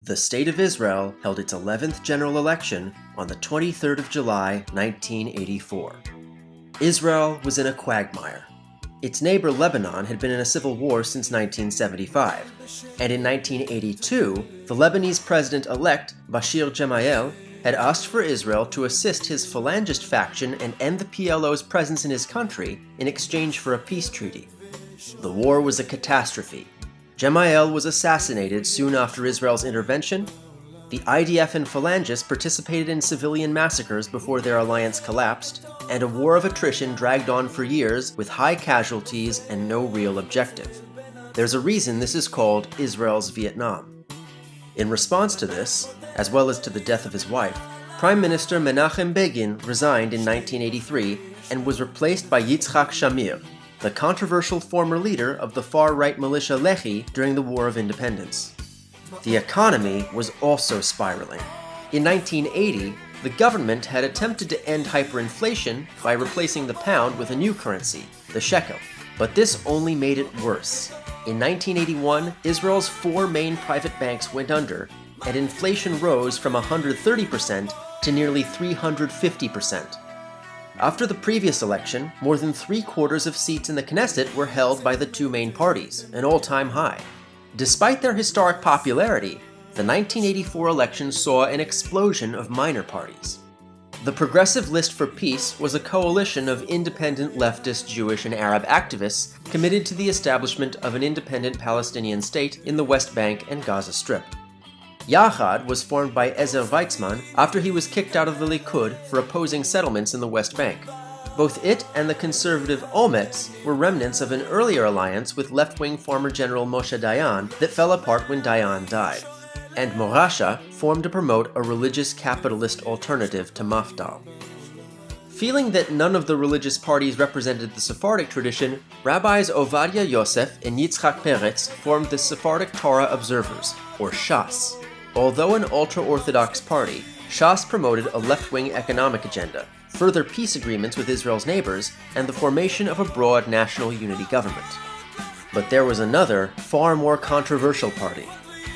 The State of Israel held its 11th general election on the 23rd of July, 1984. Israel was in a quagmire. Its neighbor Lebanon had been in a civil war since 1975, and in 1982, the Lebanese president-elect Bashir Gemayel had asked for Israel to assist his Phalangist faction and end the PLO's presence in his country in exchange for a peace treaty. The war was a catastrophe. Gemayel was assassinated soon after Israel's intervention. The IDF and Phalangists participated in civilian massacres before their alliance collapsed, and a war of attrition dragged on for years with high casualties and no real objective. There's a reason this is called Israel's Vietnam. In response to this, as well as to the death of his wife, Prime Minister Menachem Begin resigned in 1983 and was replaced by Yitzhak Shamir, the controversial former leader of the far-right militia Lehi during the War of Independence. The economy was also spiraling. In 1980, the government had attempted to end hyperinflation by replacing the pound with a new currency, the shekel, but this only made it worse. In 1981, Israel's four main private banks went under, and inflation rose from 130% to nearly 350%. After the previous election, more than 3/4 of seats in the Knesset were held by the two main parties, an all-time high. Despite their historic popularity, the 1984 election saw an explosion of minor parties. The Progressive List for Peace was a coalition of independent leftist Jewish and Arab activists committed to the establishment of an independent Palestinian state in the West Bank and Gaza Strip. Yachad was formed by Ezer Weizman after he was kicked out of the Likud for opposing settlements in the West Bank. Both it and the conservative Ometz were remnants of an earlier alliance with left-wing former General Moshe Dayan that fell apart when Dayan died. And Morasha formed to promote a religious capitalist alternative to Mafdal. Feeling that none of the religious parties represented the Sephardic tradition, Rabbis Ovadia Yosef and Yitzhak Peretz formed the Sephardic Torah Observers, or Shas. Although an ultra-Orthodox party, Shas promoted a left-wing economic agenda, further peace agreements with Israel's neighbors, and the formation of a broad national unity government. But there was another, far more controversial party.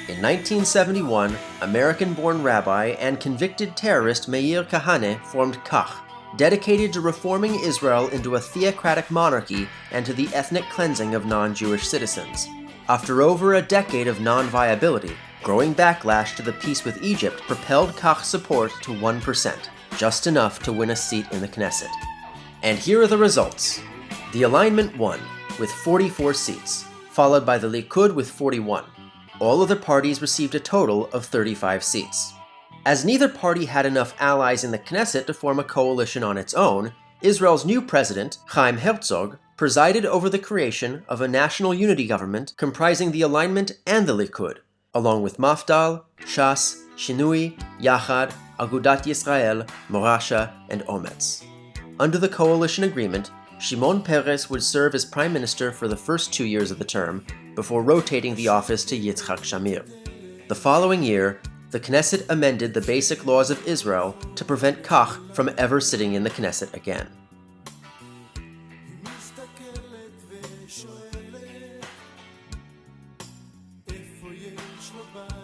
In 1971, American-born rabbi and convicted terrorist Meir Kahane formed Kach, dedicated to reforming Israel into a theocratic monarchy and to the ethnic cleansing of non-Jewish citizens. After over a decade of non-viability, growing backlash to the peace with Egypt propelled Kach's support to 1%, just enough to win a seat in the Knesset. And here are the results. The alignment won, with 44 seats, followed by the Likud with 41. All other parties received a total of 35 seats. As neither party had enough allies in the Knesset to form a coalition on its own, Israel's new president, Chaim Herzog, presided over the creation of a national unity government comprising the alignment and the Likud, along with Mafdal, Shas, Shinui, Yachad, Agudat Yisrael, Morasha, and Ometz. Under the coalition agreement, Shimon Peres would serve as prime minister for the first 2 years of the term, before rotating the office to Yitzhak Shamir. The following year, the Knesset amended the basic laws of Israel to prevent Kach from ever sitting in the Knesset again. איפה יש לו בית